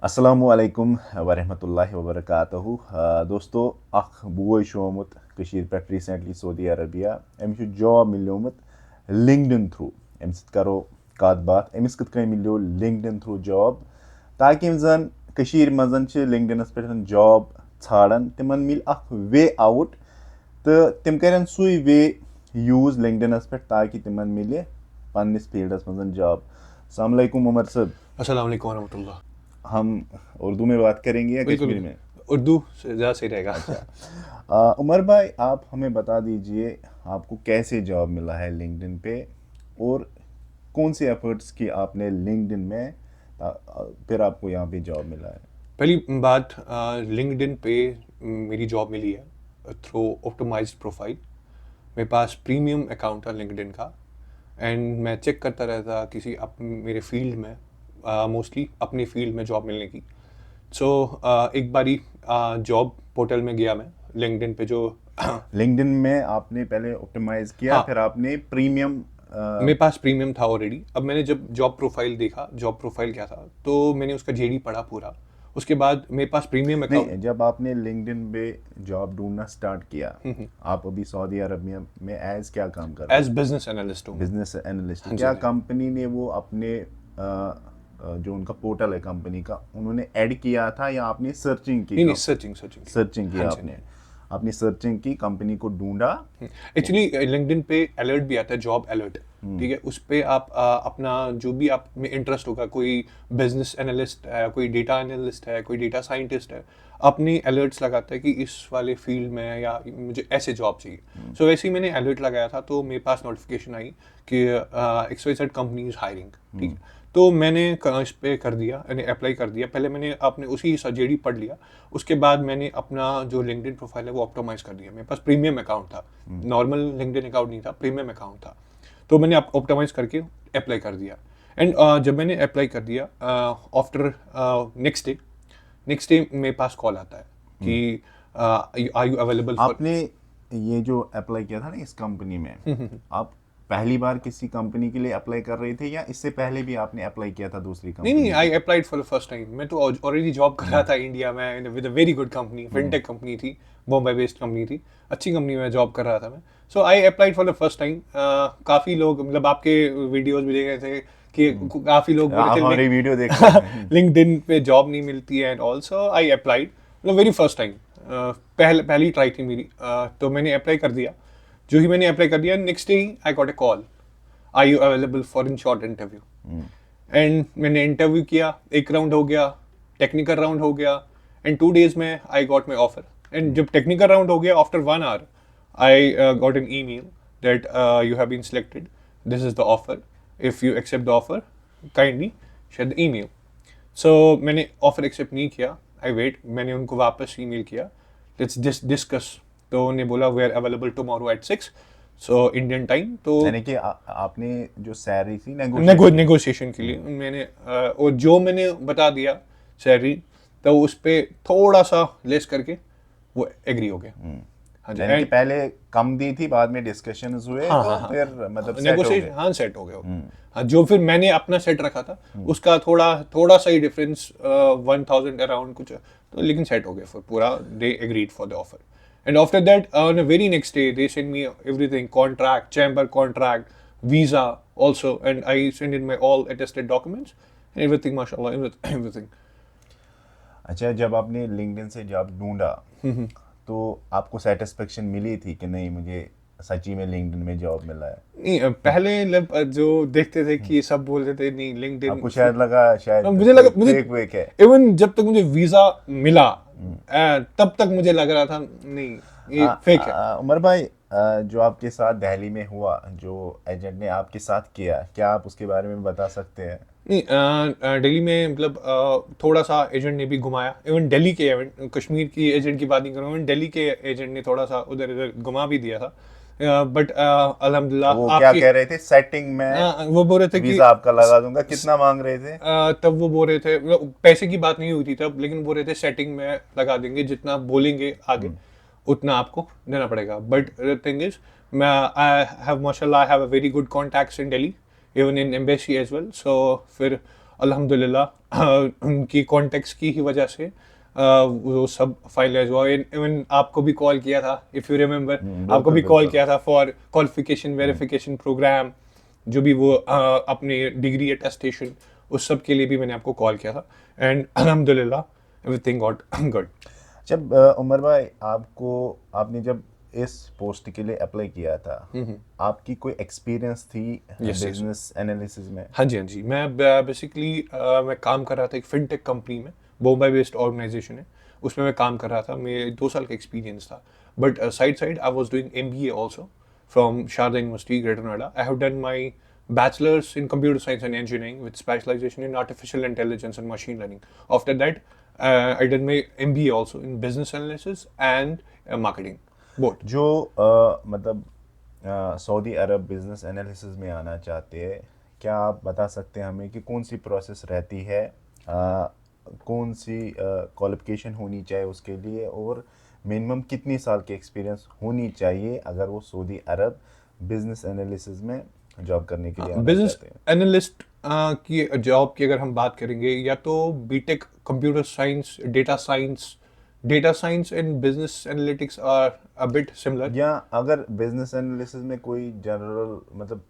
अस्सलामुअलैकुम वरहमतुल्लाहि वबरकातुहू दोस्तों अख बोय आमुत कशीर पे रिसेंटली सऊदी अरबिया अमिस जॉब मिलोमुत लिंक्डइन थ्रू अमिस करो कत बात अमिस कित कन मिलो लिंक्डइन थ्रू जॉब ताकि जन कशीर मजन लिंक्डइनस पे जॉब छाड़न तिमन मिल अख वे आउट तो तिम करन सुई वे यूज लिंक्डइनस पे ताकि तिमन मिले पन्निस फील्डस मजन जॉब। अस्सलाम वालेकुम उमर साहब। अस्सलाम वालेकुम वरहमतुल्लाह। हम उर्दू में बात करेंगे या बिल्कुल कश्मीरी में? उर्दू से ज़्यादा सही रहेगा। अच्छा, उमर भाई आप हमें बता दीजिए आपको कैसे जॉब मिला है लिंक्डइन पे और कौन से एफर्ट्स की आपने लिंक्डइन में फिर आपको यहाँ पे जॉब मिला है। पहली बात, लिंक्डइन पे मेरी जॉब मिली है थ्रू ऑप्टिमाइज्ड प्रोफाइल। मेरे पास प्रीमियम अकाउंट था लिंक्डइन का एंड मैं चेक करता रहता किसी मेरे फील्ड में, मोस्टली अपनी फील्ड में जॉब मिलने की। सो एक बारी जॉब पोर्टल में गया मैं लिंक्डइन पे जो लिंक्डइन में आपने पहले ऑप्टिमाइज किया, हाँ, फिर आपने प्रीमियम मेरे पास प्रीमियम था ऑलरेडी। अब मैंने जब जॉब प्रोफाइल देखा, जॉब प्रोफाइल क्या था, तो मैंने उसका जेडी पढ़ा पूरा। उसके बाद मेरे पास प्रीमियम अकाउंट। नहीं, जब आपने लिंक्डइन पे जॉब ढूंढना स्टार्ट किया आप अभी सऊदी अरबिया में एज क्या काम कर रहे एज बिजनेस एनालिस्ट हूँ। Business analyst? हाँ जी, क्या हाँ जी। कंपनी ने वो अपने जो उनका पोर्टल है कंपनी का उन्होंने ऐड किया था या आपने सर्चिंग की? नहीं नहीं, सर्चिंग सर्चिंग सर्चिंग की हाँ जी, आपने आपने सर्चिंग की, कंपनी को ढूंढा। एक्चुअली लिंक्डइन पे अलर्ट भी आता है, जॉब अलर्ट। ठीक है, उस पे आप अपना जो भी आप में इंटरेस्ट होगा, कोई बिजनेस एनालिस्ट है, कोई डेटा एनालिस्ट है, कोई डेटा साइंटिस्ट है, अपनी अलर्ट्स लगाता है कि इस वाले फील्ड में है या मुझे ऐसे जॉब चाहिए। सो वैसे ही मैंने अलर्ट लगाया था, तो मेरे पास नोटिफिकेशन आई कि XYZ कंपनी इज हायरिंग। ठीक है, तो मैंने इस पे कर दिया, यानी अप्लाई कर दिया। पहले मैंने आपने उसी जेडी पढ़ लिया, उसके बाद मैंने अपना जो लिंक्डइन प्रोफाइल है वो ऑप्टिमाइज कर दिया। मेरे पास प्रीमियम अकाउंट था, नॉर्मल लिंक्डइन अकाउंट नहीं था, प्रीमियम अकाउंट था। तो मैंने ऑप्टिमाइज करके अप्लाई कर दिया एंड जब मैंने अप्लाई कर दिया, आफ्टर नेक्स्ट डे मेरे पास कॉल आता है कि आर यू अवेलेबल फॉर। आपने ये जो अप्लाई किया था ना इस कंपनी में, आप पहली बार किसी कंपनी के लिए अप्लाई कर रहे थे या इससे पहले भी आपने अप्लाई किया था दूसरी नहीं नहीं, कंपनी आई पे? Applied for the first time. मैं तो ऑलरेडी जॉब कर रहा था इंडिया में with a very good company, fintech company थी, बॉम्बे बेस्ड कंपनी थी, अच्छी कंपनी में जॉब कर रहा था मैं। So I applied for the first time. काफ़ी लोग, मतलब आपके वीडियोस भी देखे थे कि काफ़ी लोग बोले आप थे हमारी वीडियो देखते हैं। लिंक्डइन पे जॉब नहीं मिलती है एंड ऑल्सो आई अप्लाइड, मतलब वेरी फर्स्ट टाइम, पहली ट्राई थी मेरी। तो मैंने अप्लाई कर दिया। जो ही मैंने अप्लाई कर दिया, next day I got a call, are you available for in short interview. And मैंने इंटरव्यू किया, एक राउंड हो गया, टेक्निकल राउंड हो गया एंड 2 days में I got my offer. And जब टेक्निकल राउंड हो गया, after 1 hour I got an email that you have been selected, this is the offer, if you accept the offer kindly share the email. So मैंने offer accept नहीं किया, I wait. मैंने उनको वापस email किया, let's discuss. तो उन्होंने बोला we are available tomorrow at 6, so Indian time. तो यानी कि आपने जो सैलरी थी नेगोशिएट नेगोशिएशन के लिए मैंने और जो मैंने बता दिया सैलरी, तो उस पे थोड़ा सा लेस करके वो एग्री हो गया। हाँ जी, यानी कि पहले कम दी थी, बाद में डिस्कशंस हुए हाँ तो हाँ हाँ, फिर मतलब सेट हो नेगोशिएशन, गए। हाँ सेट हो गया वो। हाँ, जो फिर मैंने अपना सेट रखा था उसका थोड़ा थोड़ा सा ही डिफरेंस, 1,000 अराउंड कुछ, तो लेकिन सेट हो गया फिर पूरा। They agreed for the offer and after that on a very next day they send me everything, contract, chamber contract, visa also, and I send in my all attested documents and everything, mashallah, everything. अच्छा, जब आपने LinkedIn से job ढूंढा तो आपको satisfaction मिली थी कि नहीं मुझे सच्ची में लिंक्डइन में जॉब मिला है? नहीं, पहले जो देखते थे कि सब बोलते थे नहीं लिंक्डइन, आपको शायद लगा शायद मुझे लगा, मुझे फेक वेक है। इवन जब तक मुझे वीजा मिला तब तक मुझे लग रहा था नहीं ये फेक है। उमर भाई, जो आपके साथ दिल्ली में हुआ, जो एजेंट ने आपके साथ किया, क्या आप उसके बारे में बता सकते हैं? नहीं, दिल्ली में मतलब थोड़ा सा एजेंट ने भी घुमाया। इवन दिल्ली के एजेंट, कश्मीर की एजेंट की बात नहीं करूँ, इवन दिल्ली के एजेंट ने थोड़ा सा उधर इधर घुमा भी दिया था। बट अल्हम्दुलिल्लाह वो क्या कह रहे थे सेटिंग में वो बोल रहे थे कि वीजा आपका लगा दूंगा? कितना मांग रहे थे? तब वो बोल रहे थे, मतलब पैसे की बात नहीं हुई थी तब, लेकिन बोल रहे थे सेटिंग में लगा देंगे, जितना बोलेंगे आगे उतना आपको देना पड़ेगा। बट द थिंग इज, मैं आई हैव माशाल्लाह, I have a very good contacts in Delhi, even in embassy as well. So फिर अल्हम्दुलिल्लाह उनकी कॉन्टेक्ट्स की ही वजह से वो सब फाइनलाइज हुआ। इवन आपको भी कॉल किया था, इफ़ यू रिमेंबर, आपको भी कॉल बिल्कुल। किया था फॉर क्वालिफिकेशन वेरिफिकेशन प्रोग्राम, जो भी वो अपनी डिग्री अटेस्टेशन, उस सब के लिए भी मैंने आपको कॉल किया था। एंड अल्हम्दुलिल्लाह एवरीथिंग गॉट गुड। जब उमर भाई आपने जब इस पोस्ट के लिए अप्लाई किया था, आपकी कोई एक्सपीरियंस थी yes. बिजनेस एनालिसिस में? हाँ जी, हाँ जी। मैं बेसिकली मैं काम कर रहा था एक फिनटेक कंपनी में, मुंबई बेस्ड ऑर्गेनाइजेशन है, उसमें मैं काम कर रहा था। मेरे 2 साल का एक्सपीरियंस था, but side I was doing MBA also from Sharda University Greater Noida. I have done my bachelors in computer science and engineering with specialization in artificial intelligence and machine learning. After that I done my MBA also in business analysis and marketing both. जो मतलब Saudi अरब business analysis में आना चाहते हैं, क्या आप बता सकते हैं हमें कि कौन सी प्रोसेस रहती है, कौन सी क्वालिफिकेशन होनी चाहिए उसके लिए, और मिनिमम कितनी साल की एक्सपीरियंस होनी चाहिए अगर वो सऊदी अरब बिजनेस एनालिसिस में जॉब करने के लिए आना बिजनेस चाहते हैं? एनालिस्ट की जॉब की अगर हम बात करेंगे, या तो BTech computer science, data science and business analytics are a bit similar. या अगर बिजनेस एनालिसिस में कोई जनरल मतलब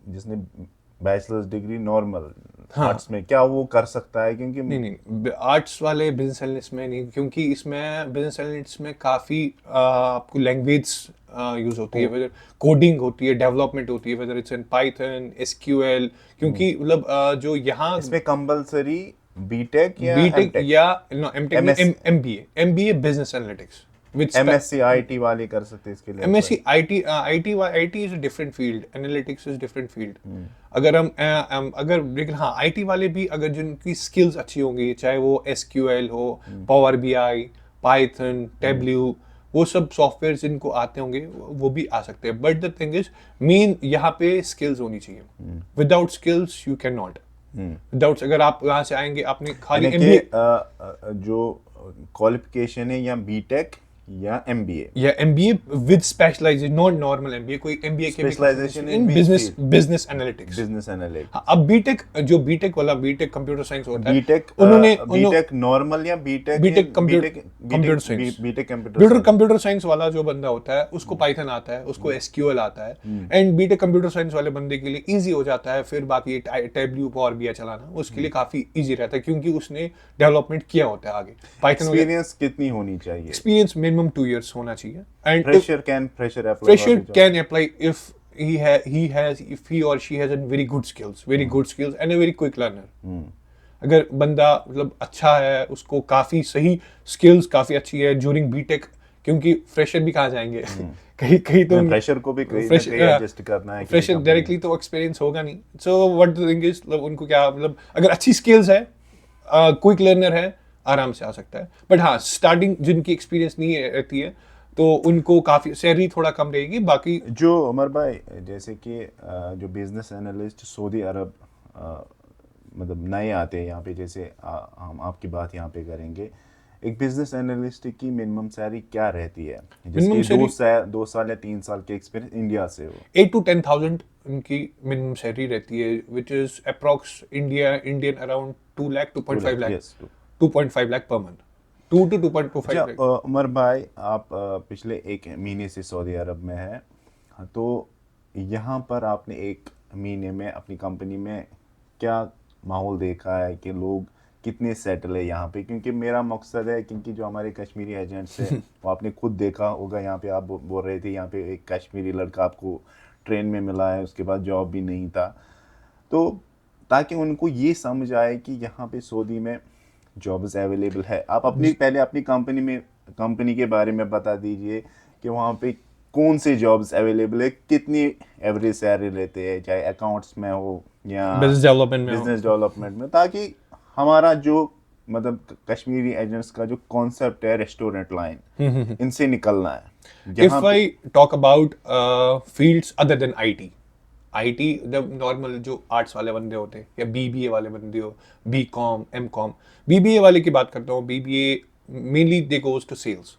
जिसने बैचलर्स डिग्री नॉर्मल आर्ट्स में, क्या वो कर सकता है? क्योंकि नहीं नहीं, आर्ट्स वाले बिजनेस एनालिस्ट में नहीं, क्योंकि इसमें बिजनेस एनालिस्ट में काफ़ी आपको लैंग्वेज यूज होती है, वेदर कोडिंग होती है, डेवलपमेंट होती है, whether it's in Python, SQL. क्योंकि मतलब जो यहाँ इसमें कंपलसरी बीटेक या बीटेक एमटेक? या नो एमटेक में MS MBA business analytics with MSc IT वाले कर सकते हैं इसके लिए MSc apply? IT is a different field, analytics is different field। अगर अगर लेकिन हाँ, IT वाले भी अगर जिनकी स्किल्स अच्छी होंगी, चाहे वो SQL हो, पावर BI, पाइथन, टेब्ल्यू, वो सब सॉफ्टवेयर जिनको आते होंगे वो भी आ सकते हैं। But the thing is, main यहाँ पे स्किल्स होनी चाहिए। Without skills you can not. Without, अगर आप यहाँ से आएंगे आपने खाली यानी कि MBA जो क्वालिफिकेशन है या बीटेक या एमबीए, या MBA with specialization, not normal MBA, कोई एमबीए के भी Specialization in in which business field? Business analytics. Business analytics. हाँ, अब बीटेक, जो बीटेक वाला बीटेक कंप्यूटर साइंस होता है, बीटेक उन्होंने बीटेक नॉर्मल या BTech BTech computer science, BTech computer computer science वाला जो बंदा होता है उसको पाइथन आता है, उसको एसक्यूएल आता है। एंड बीटेक कंप्यूटर साइंस वाले बंदे के लिए इजी हो जाता है फिर बाकी टेब्ल्यू पावर बीआई चलाना, उसके लिए काफी इजी रहता है, क्योंकि उसने डेवलपमेंट किया होता है आगे। पाइथन एक्सपीरियंस कितनी होनी चाहिए? एक्सपीरियंस मिनिमम 2 years होना चाहिए। And fresher can apply if if he or she has a very good skills and a very quick learner। अगर बंदा मतलब अच्छा है, उसको काफी सही स्किल्स काफी अच्छी है ड्यूरिंग बीटेक, क्योंकि फ्रेशर भी कहाँ जाएंगे कहीं कहीं तो फ्रेशर को भी एडजस्ट करना है, फ्रेशर डायरेक्टली तो एक्सपीरियंस होगा नहीं। So what the thing is, मतलब उनको क्या, मतलब अगर अच्छी स्किल्स है, क्विक लर्नर है, आराम से आ सकता है। बट हाँ, स्टार्टिंग जिनकी एक्सपीरियंस नहीं रहती है तो उनको काफ़ी सैलरी थोड़ा कम रहेगी। बाकी जो उमर भाई, जैसे कि जो बिजनेस एनालिस्ट सऊदी अरब मतलब नए आते हैं यहाँ पे, जैसे हम आपकी बात यहाँ पे करेंगे, एक बिजनेस एनालिस्ट की मिनिमम सैलरी क्या रहती है जिसकी 2 साल या 3 साल के एक्सपीरियंस इंडिया से हो? 8 to 10,000 उनकी मिनिमम सैलरी रहती है, which is approx Indian around 2 lakh 2.5 lakh 2.5 lakh per month, 2 to 2.25 lakh. Umar भाई, आप पिछले 1 महीने से सऊदी अरब में हैं, तो यहाँ पर आपने 1 महीने में अपनी कंपनी में क्या माहौल देखा है कि लोग कितने सेटल है यहाँ पे? क्योंकि मेरा मकसद है, क्योंकि जो हमारे कश्मीरी एजेंट्स हैं वो आपने खुद देखा होगा, यहाँ पे आप बोल रहे थे यहाँ पे एक कश्मीरी लड़का आपको ट्रेन में मिला है, उसके बाद जॉब भी नहीं था, तो ताकि उनको ये समझ आए कि यहाँ पे सऊदी में जॉब्स अवेलेबल है। आप पहले अपनी कंपनी के बारे में बता दीजिए कि वहाँ पे कौन से जॉब्स अवेलेबल है, कितनी एवरेज सैलरी लेते हैं, चाहे अकाउंट्स में हो या बिजनेस डेवलपमेंट में, ताकि हमारा जो मतलब कश्मीरी एजेंट्स का जो कॉन्सेप्ट है रेस्टोरेंट लाइन, इनसे निकलना है। If I talk about fields other than IT, जब नॉर्मल जो आर्ट्स वाले बंदे होते हैं या बीबीए वाले बंदे हो, बीकॉम, एमकॉम, बीबीए वाले की बात करता हूँ, BBA mainly they goes to sales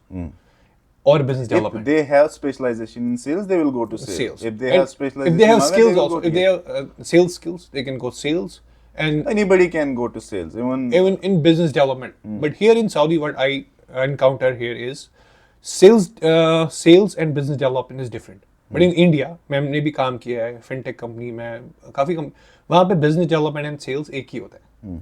or business development. If they have specialization in sales, they will go to sales. If they have specialization, if they have skills also, if they have sales skills, they can go sales, And Anybody can go to sales, even in business development. But here in Saudi, what I encounter here is sales and business development is different. But in India, मैंने भी काम किया है fintech company में, काफ़ी वहाँ पे business development and sales एक ही होता है.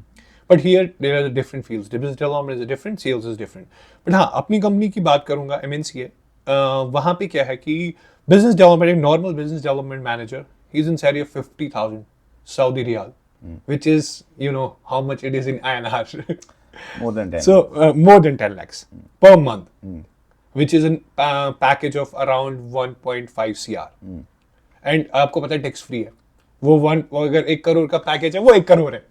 But here there are different fields. The business development is different, sales is different. But हाँ, अपनी कंपनी की बात करूँगा, MNC है. वहाँ पे क्या है कि business development, एक normal business development manager, he's in salary of 50,000 Saudi riyal, which is, you know, how much it is in INR. more than 10. So more than 10 lakhs per month, which is a package of around 1.5 CR. And आपको पता है tax free है. वो अगर 1 करोड़ का package है वो 1 करोड़ है.